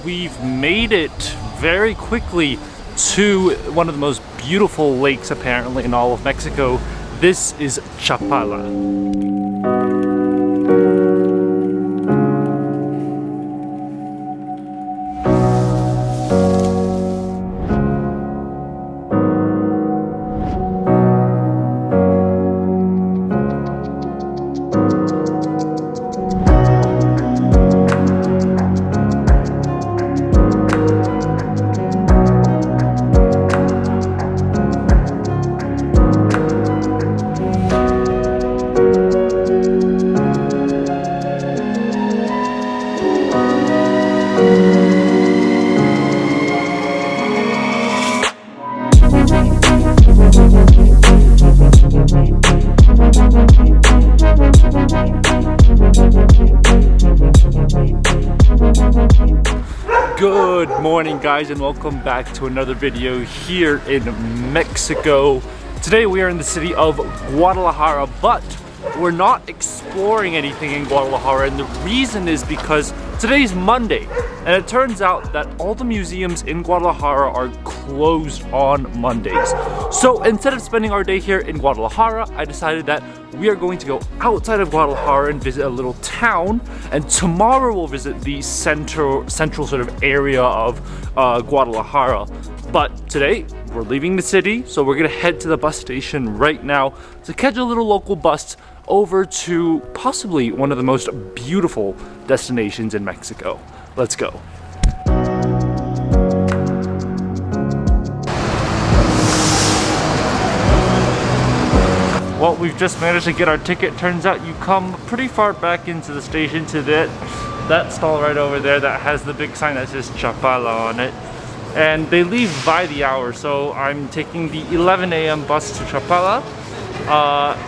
We've made it very quickly to one of the most beautiful lakes apparently in all of Mexico. This is Chapala. Good morning guys, and welcome back to another video here in Mexico. Today we are in the city of Guadalajara, but we're not exploring anything in Guadalajara, and the reason is because today's Monday and it turns out that all the museums in Guadalajara are closed on Mondays. So instead of spending our day here in Guadalajara, I decided that we are going to go outside of Guadalajara and visit a little town, and tomorrow we'll visit the central sort of area of Guadalajara. But today we're leaving the city, so we're gonna head to the bus station right now to catch a little local bus over to possibly one of the most beautiful destinations in Mexico. Let's go. Well, we've just managed to get our ticket. Turns out you come pretty far back into the station to that stall right over there that has the big sign that says Chapala on it. And they leave by the hour, so I'm taking the 11 a.m. bus to Chapala.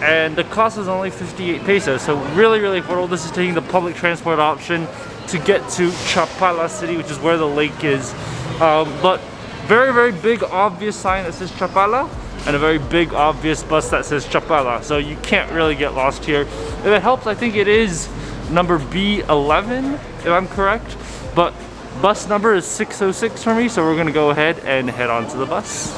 And the cost is only 58 pesos, so really affordable. This is taking the public transport option to get to Chapala city, which is where the lake is. But very big obvious sign that says Chapala, and a very big obvious bus that says Chapala, so you can't really get lost here. If it helps, I think it is number B11 if I'm correct, but bus number is 606 for me, so we're gonna go ahead and head on to the bus.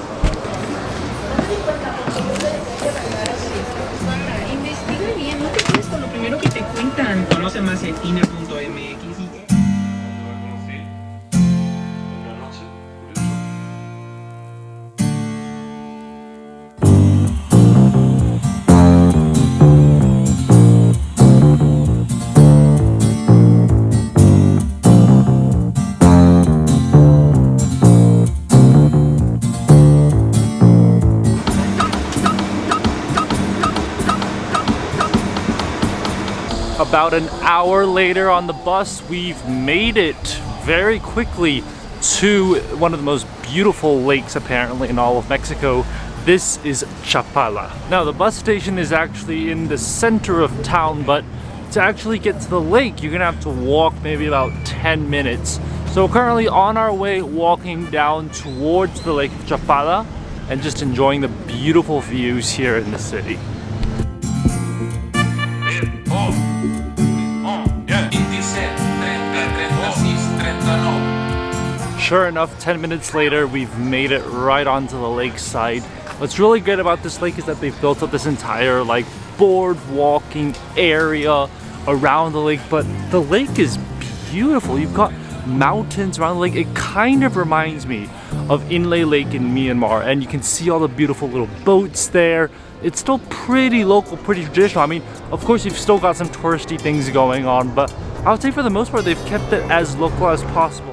About an hour later on the bus, we've made it very quickly to one of the most beautiful lakes apparently in all of Mexico. This is Chapala. Now the bus station is actually in the center of town, but to actually get to the lake you're gonna have to walk maybe about 10 minutes. So we're currently on our way walking down towards the Lake of Chapala and just enjoying the beautiful views here in the city. Sure enough, 10 minutes later, we've made it right onto the lakeside. What's really good about this lake is that they've built up this entire like boardwalking area around the lake, but the lake is beautiful. You've got mountains around the lake. It kind of reminds me of Inle Lake in Myanmar, and you can see all the beautiful little boats there. It's still pretty local, pretty traditional. I mean, of course, you've still got some touristy things going on, but I would say for the most part, they've kept it as local as possible.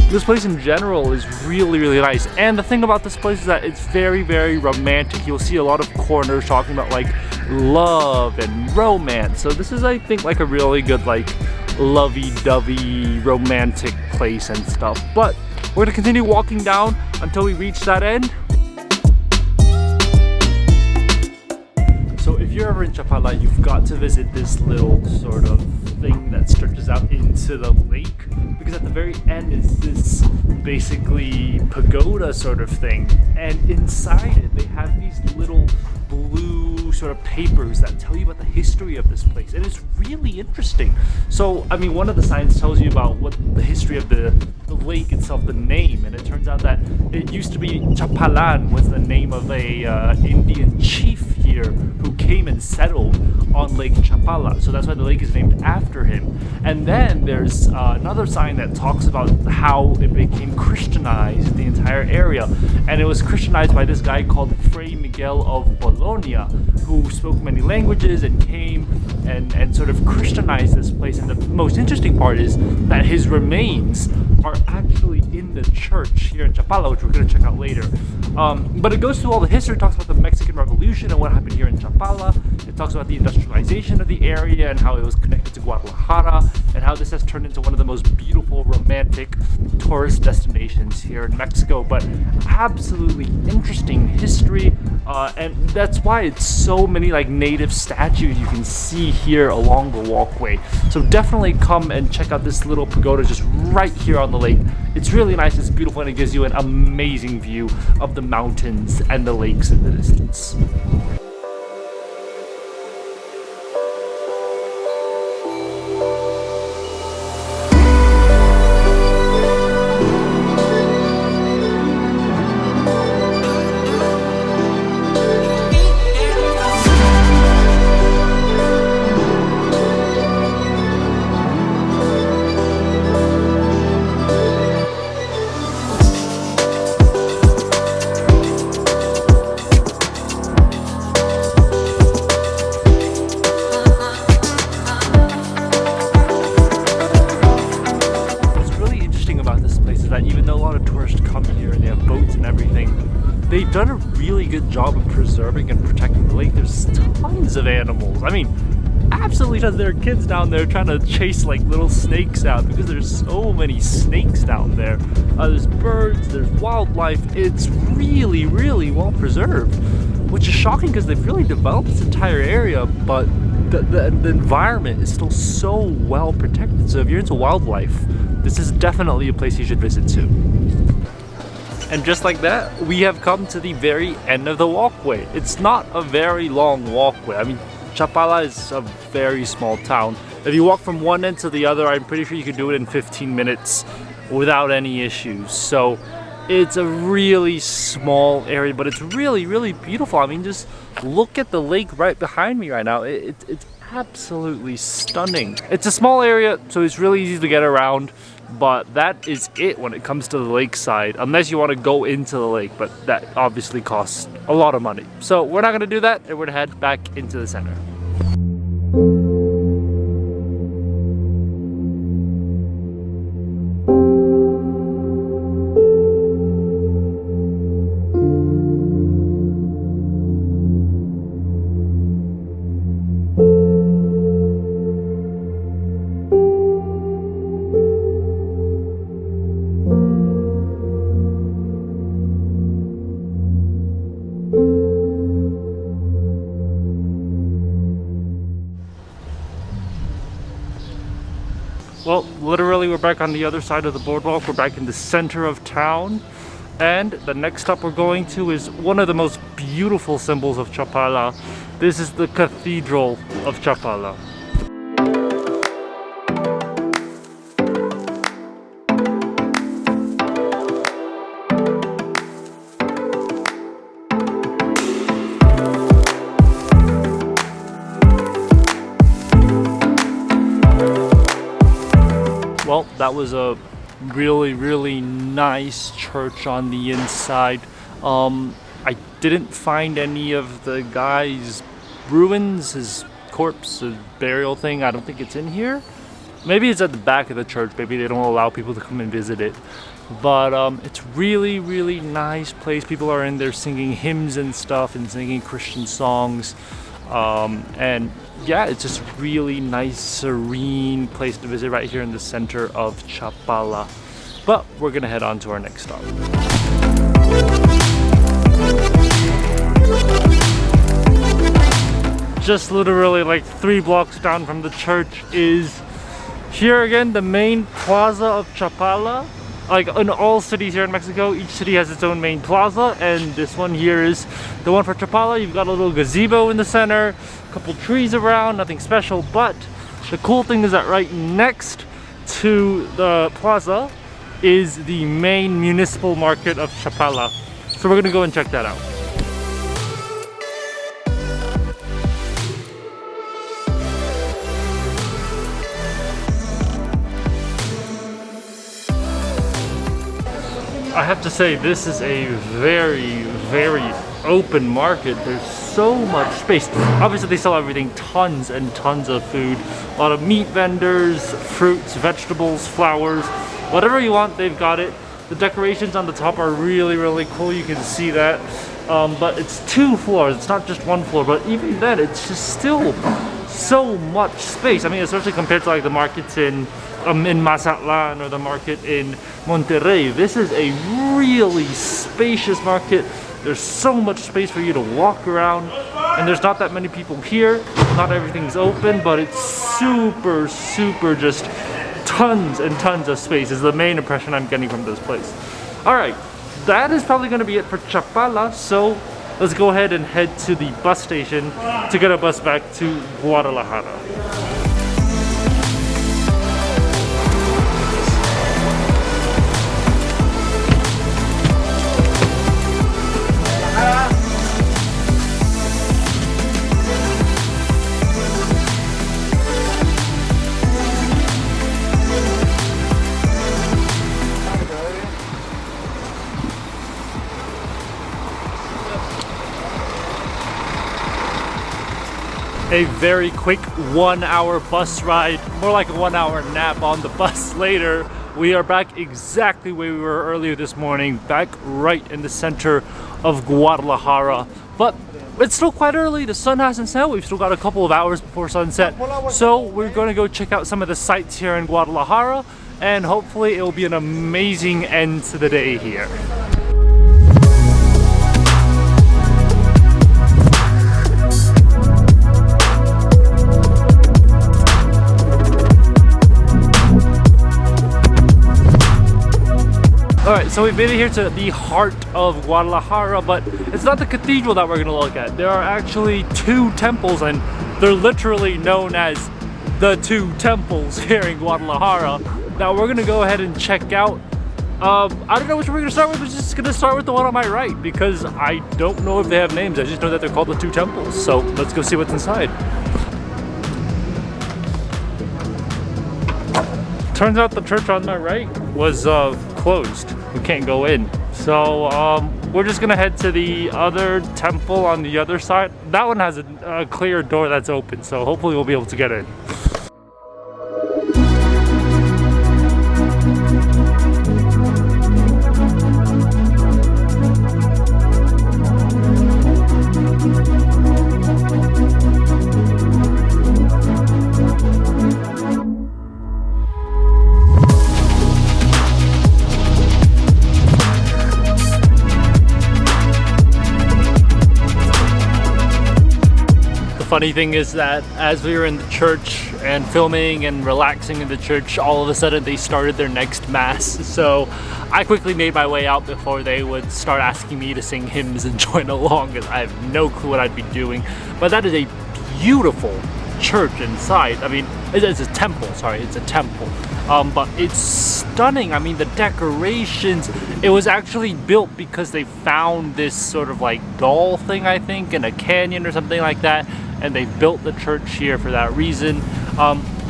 This place in general is really nice, and the thing about this place is that it's very romantic. You'll see a lot of corners talking about like love and romance, so this is, I think, like a really good like lovey-dovey romantic place and stuff. But we're gonna continue walking down until we reach that end. So if you're ever in Chapala, you've got to visit this little sort of thing that stretches out into the lake, because at the very end is this basically pagoda sort of thing, and inside it they have these little blue sort of papers that tell you about the history of this place, and it's really interesting. So, I mean, one of the signs tells you about what the history of the lake itself, the name, and it turns out that it used to be Chapalan was the name of a Indian chief here who came and settled on Lake Chapala. So that's why the lake is named after him. And then there's another sign that talks about how it became Christianized, the entire area. And it was Christianized by this guy called Fray Miguel of Bologna, who spoke many languages and came and sort of Christianized this place. And the most interesting part is that his remains are actually in the church here in Chapala, which we're going to check out later. But it goes through all the history, talks about the Mexican Revolution and what happened here in Chapala. It talks about the industrialization of the area and how it was connected to Guadalajara, and how this has turned into one of the most beautiful, romantic tourist destinations here in Mexico. But absolutely interesting history, and that's why it's so many like native statues you can see here along the walkway. So definitely come and check out this little pagoda just right here on the lake. It's really nice, it's beautiful, and it gives you an amazing view of the mountains and the lakes in the distance. They've done a really good job of preserving and protecting the lake. There's tons of animals. I mean, absolutely tons. There are kids down there trying to chase like little snakes out because there's so many snakes down there. There's birds, there's wildlife. It's really, really well preserved, which is shocking because they've really developed this entire area, but the environment is still so well protected. So if you're into wildlife, this is definitely a place you should visit too. And just like that, we have come to the very end of the walkway. It's not a very long walkway. I mean, Chapala is a very small town. If you walk from one end to the other, I'm pretty sure you could do it in 15 minutes without any issues. So it's a really small area, but it's really, really beautiful. I mean, just look at the lake right behind me right now. It's absolutely stunning. It's a small area, so it's really easy to get around. But that is it when it comes to the lakeside, unless you want to go into the lake, but that obviously costs a lot of money. So we're not going to do that, and we're going to head back into the center. Well, literally we're back on the other side of the boardwalk. We're back in the center of town. And the next stop we're going to is one of the most beautiful symbols of Chapala. This is the Cathedral of Chapala. Well, that was a really, really nice church on the inside. I didn't find any of the guy's ruins, his corpse, his burial thing. I don't think it's in here. Maybe it's at the back of the church. Maybe they don't allow people to come and visit it. But it's really, really nice place. People are in there singing hymns and stuff and singing Christian songs. And yeah, it's just really nice, serene place to visit right here in the center of Chapala. But we're gonna head on to our next stop. Just literally like 3 blocks down from the church is here again, the main Plaza of Chapala. like in all cities here in Mexico, each city has its own main plaza, and this one here is the one for Chapala. You've got a little gazebo in the center, a couple trees around, nothing special, but the cool thing is that right next to the plaza is the main municipal market of Chapala. So we're gonna go and check that out. I have to say, this is a very, very open market. There's so much space. Obviously they sell everything, tons and tons of food. A lot of meat vendors, fruits, vegetables, flowers, whatever you want, they've got it. The decorations on the top are really, really cool. You can see that. But it's 2 floors, it's not just 1 floor, but even then, it's just still so much space. I mean, especially compared to like the markets in Mazatlan or the market in Monterrey. This is a really spacious market. There's so much space for you to walk around, and there's not that many people here. Not everything's open, but it's super, super just tons and tons of space is the main impression I'm getting from this place. All right, that is probably going to be it for Chapala. So let's go ahead and head to the bus station to get a bus back to Guadalajara. A very quick 1-hour bus ride, more like a 1-hour nap on the bus later. We are back exactly where we were earlier this morning, back right in the center of Guadalajara. But it's still quite early, the sun hasn't set, we've still got a couple of hours before sunset. So we're gonna go check out some of the sights here in Guadalajara, and hopefully it will be an amazing end to the day here. Alright, so we've made it here to the heart of Guadalajara, but it's not the cathedral that we're going to look at. There are actually 2 temples, and they're literally known as the 2 temples here in Guadalajara. Now we're going to go ahead and check out, I don't know which one we're going to start with. We're just going to start with the one on my right, because I don't know if they have names. I just know that they're called the 2 temples. So let's go see what's inside. Turns out the church on my right was closed. We can't go in. So we're just gonna head to the other temple on the other side. That one has a clear door that's open, so hopefully we'll be able to get in. Funny thing is that as we were in the church and filming and relaxing in the church, all of a sudden they started their next mass. So I quickly made my way out before they would start asking me to sing hymns and join along, because I have no clue what I'd be doing. But that is a beautiful church inside. I mean, it's a temple, sorry, it's a temple. But it's stunning. I mean, the decorations, it was actually built because they found this sort of like doll thing, I think, in a canyon or something like that. And they built the church here for that reason.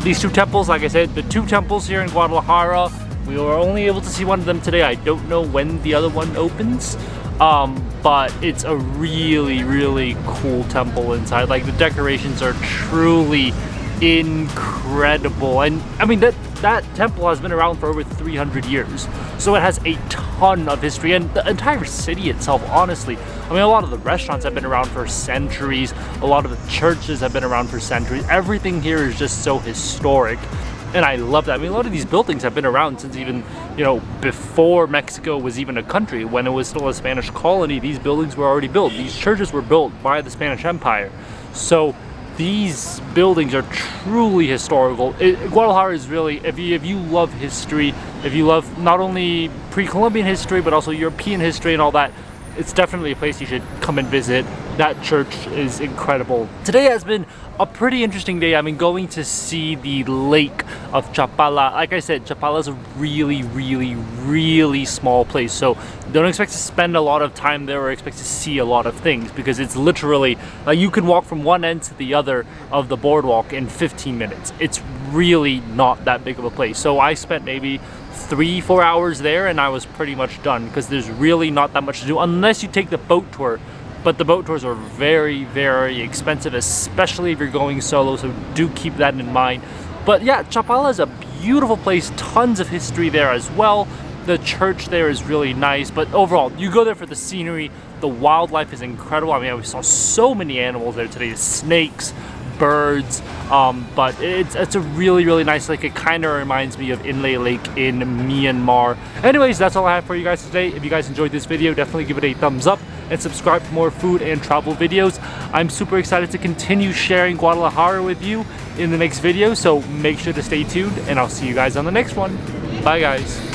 These 2 temples, like I said, the 2 temples here in Guadalajara, we were only able to see one of them today. I don't know when the other one opens, but it's a really, really cool temple inside. Like, the decorations are truly incredible. And I mean, that temple has been around for over 300 years. So it has a ton of history, and the entire city itself, honestly. I mean, a lot of the restaurants have been around for centuries. A lot of the churches have been around for centuries. Everything here is just so historic. And I love that. I mean, a lot of these buildings have been around since even, you know, before Mexico was even a country. When it was still a Spanish colony, these buildings were already built. These churches were built by the Spanish Empire. So these buildings are truly historical. Guadalajara is really, if you love history, if you love not only pre-Columbian history but also European history and all that, it's definitely a place you should come and visit. That church is incredible. Today has been a pretty interesting day. I mean, going to see the Lake of Chapala. Like I said, Chapala is a really small place, so don't expect to spend a lot of time there or expect to see a lot of things, because it's literally like you can walk from one end to the other of the boardwalk in 15 minutes. It's really not that big of a place. So I spent maybe 3-4 hours there and I was pretty much done, because there's really not that much to do unless you take the boat tour. But the boat tours are very expensive, especially if you're going solo, so do keep that in mind. But yeah, Chapala is a beautiful place, tons of history there as well. The church there is really nice, but overall, you go there for the scenery. The wildlife is incredible. I mean, we saw so many animals there today, snakes, birds, but it's a really nice lake. It kind of reminds me of Inle Lake in Myanmar. Anyways, that's all I have for you guys today. If you guys enjoyed this video, definitely give it a thumbs up and subscribe for more food and travel videos. I'm super excited to continue sharing Guadalajara with you in the next video, so make sure to stay tuned and I'll see you guys on the next one. Bye guys.